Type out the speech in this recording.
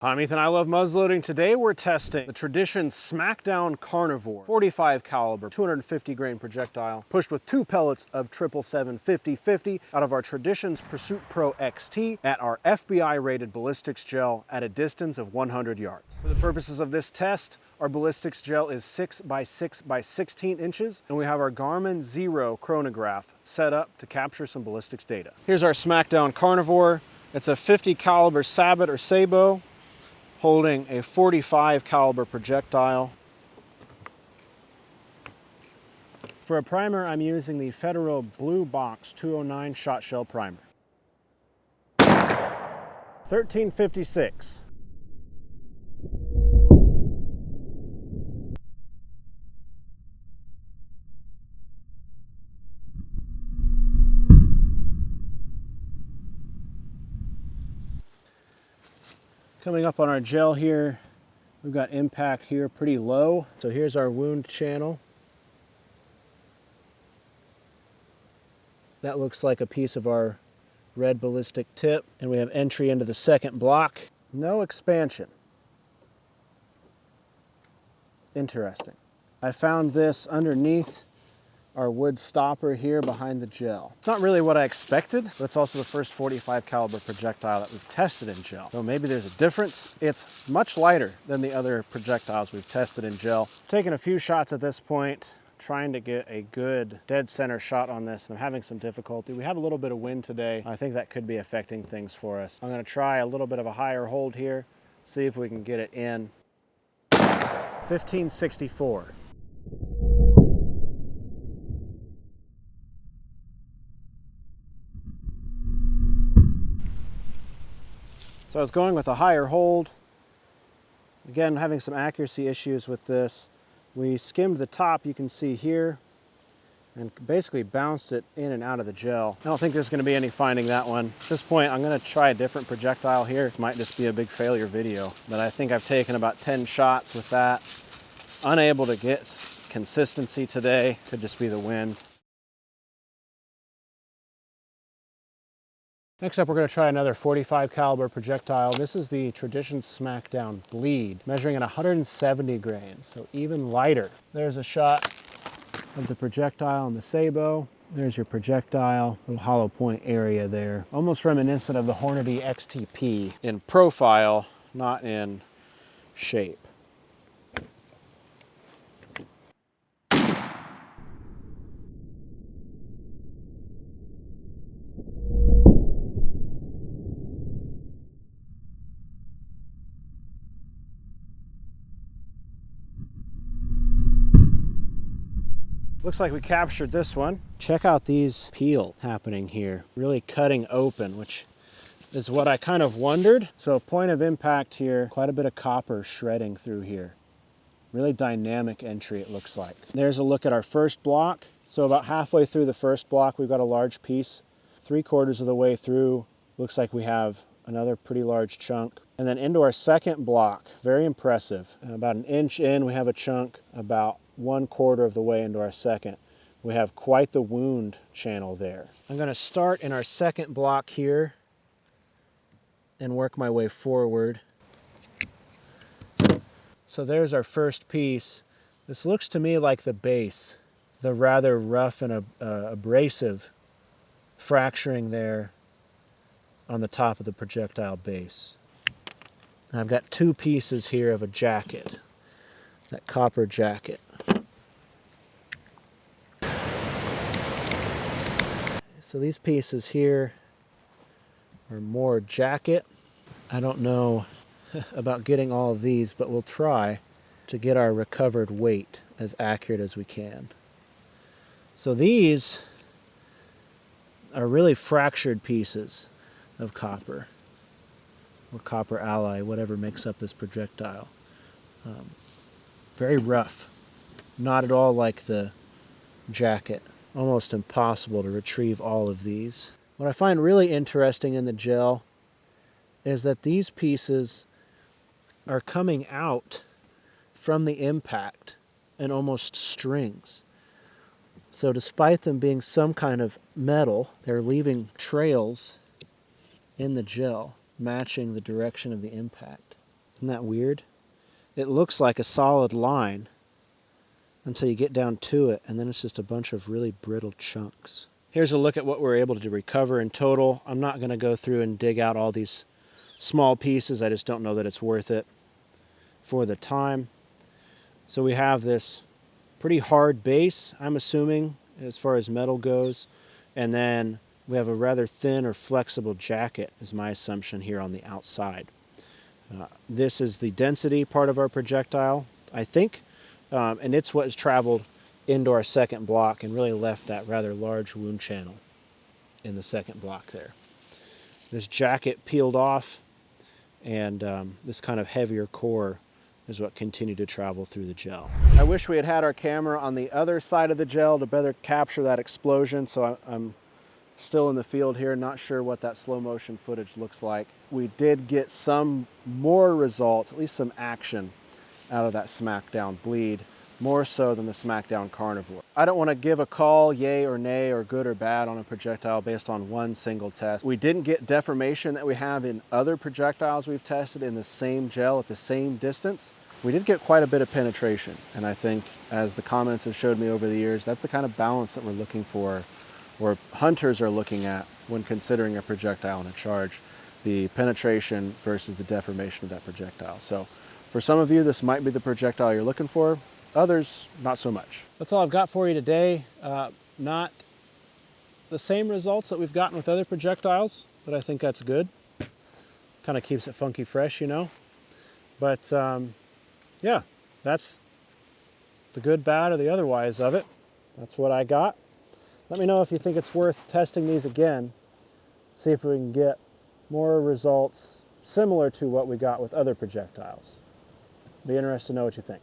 I'm Ethan, I love muzzleloading. Today we're testing the Tradition Smackdown Carnivore 45 caliber 250 grain projectile pushed with 2 pellets of 777 50-50 out of our Tradition's Pursuit Pro XT at our FBI rated ballistics gel at a distance of 100 yards. For the purposes of this test, our ballistics gel is 6 by 6 by 16 inches, and we have our Garmin Zero chronograph set up to capture some ballistics data. Here's our Smackdown Carnivore. It's a 50 caliber sabot or sabot holding a 45 caliber projectile. For a primer, I'm using the Federal Blue Box 209 shot shell primer. 1356. Coming up on our gel here, we've got impact here pretty low. So here's our wound channel. That looks like a piece of our red ballistic tip, and we have entry into the second block. No expansion. Interesting. I found this underneath our wood stopper here behind the gel. It's not really what I expected, but it's also the first 45 caliber projectile that we've tested in gel. So maybe there's a difference. It's much lighter than the other projectiles we've tested in gel. Taking a few shots at this point, trying to get a good dead center shot on this, and I'm having some difficulty. We have a little bit of wind today. I think that could be affecting things for us. I'm gonna try a little bit of a higher hold here, see if we can get it in. 1564. So I was going with a higher hold. Again, having some accuracy issues with this. We skimmed the top, you can see here, and basically bounced it in and out of the gel. I don't think there's going to be any finding that one. At this point, I'm going to try a different projectile here. It might just be a big failure video, but I think I've taken about 10 shots with that. Unable to get consistency today. Could just be the wind. Next up, we're going to try another 45 caliber projectile. This is the Tradition Smackdown Bleed, measuring at 170 grains, so even lighter. There's a shot of the projectile and the sabot. There's your projectile, little hollow point area there. Almost reminiscent of the Hornady XTP in profile, not in shape. Looks like we captured this one. Check out these peel happening here. Really cutting open, which is what I kind of wondered. So point of impact here, quite a bit of copper shredding through here. Really dynamic entry, it looks like. There's a look at our first block. So about halfway through the first block, we've got a large piece. 3/4 of the way through, looks like we have another pretty large chunk. And then into our second block, very impressive. About an inch in, we have a chunk. About 1/4 of the way into our second, we have quite the wound channel there. I'm going to start in our second block here and work my way forward. So there's our first piece. This looks to me like the base, the rather rough and abrasive fracturing there on the top of the projectile base. I've got 2 pieces here of a jacket, that copper jacket. So these pieces here are more jacket. I don't know about getting all of these, but we'll try to get our recovered weight as accurate as we can. So these are really fractured pieces of copper, or copper alloy, whatever makes up this projectile. Very rough, not at all like the jacket. Almost impossible to retrieve all of these. What I find really interesting in the gel is that these pieces are coming out from the impact in almost strings. So despite them being some kind of metal, they're leaving trails in the gel, matching the direction of the impact. Isn't that weird? It looks like a solid line until you get down to it, and then it's just a bunch of really brittle chunks. Here's a look at what we're able to recover in total. I'm not going to go through and dig out all these small pieces. I just don't know that it's worth it for the time. So we have this pretty hard base, I'm assuming, as far as metal goes, and then we have a rather thin or flexible jacket is my assumption here on the outside. This is the density part of our projectile, I think, and it's what has traveled into our second block and really left that rather large wound channel in the second block there. This jacket peeled off, and this kind of heavier core is what continued to travel through the gel. I wish we had had our camera on the other side of the gel to better capture that explosion, so I'm still in the field here, not sure what that slow motion footage looks like. We did get some more results, at least some action out of that Smackdown Bleed, more so than the Smackdown Carnivore. I don't want to give a call, yay or nay, or good or bad on a projectile based on one single test. We didn't get deformation that we have in other projectiles we've tested in the same gel at the same distance. We did get quite a bit of penetration, and I think, as the comments have showed me over the years, that's the kind of balance that we're looking for, or hunters are looking at when considering a projectile in a charge, the penetration versus the deformation of that projectile. So for some of you, this might be the projectile you're looking for. Others, not so much. That's all I've got for you today. Not the same results that we've gotten with other projectiles, but I think that's good. Kind of keeps it funky fresh, you know. But yeah, that's the good, bad, or the otherwise of it. That's what I got. Let me know if you think it's worth testing these again. See if we can get more results similar to what we got with other projectiles. Be interested to know what you think.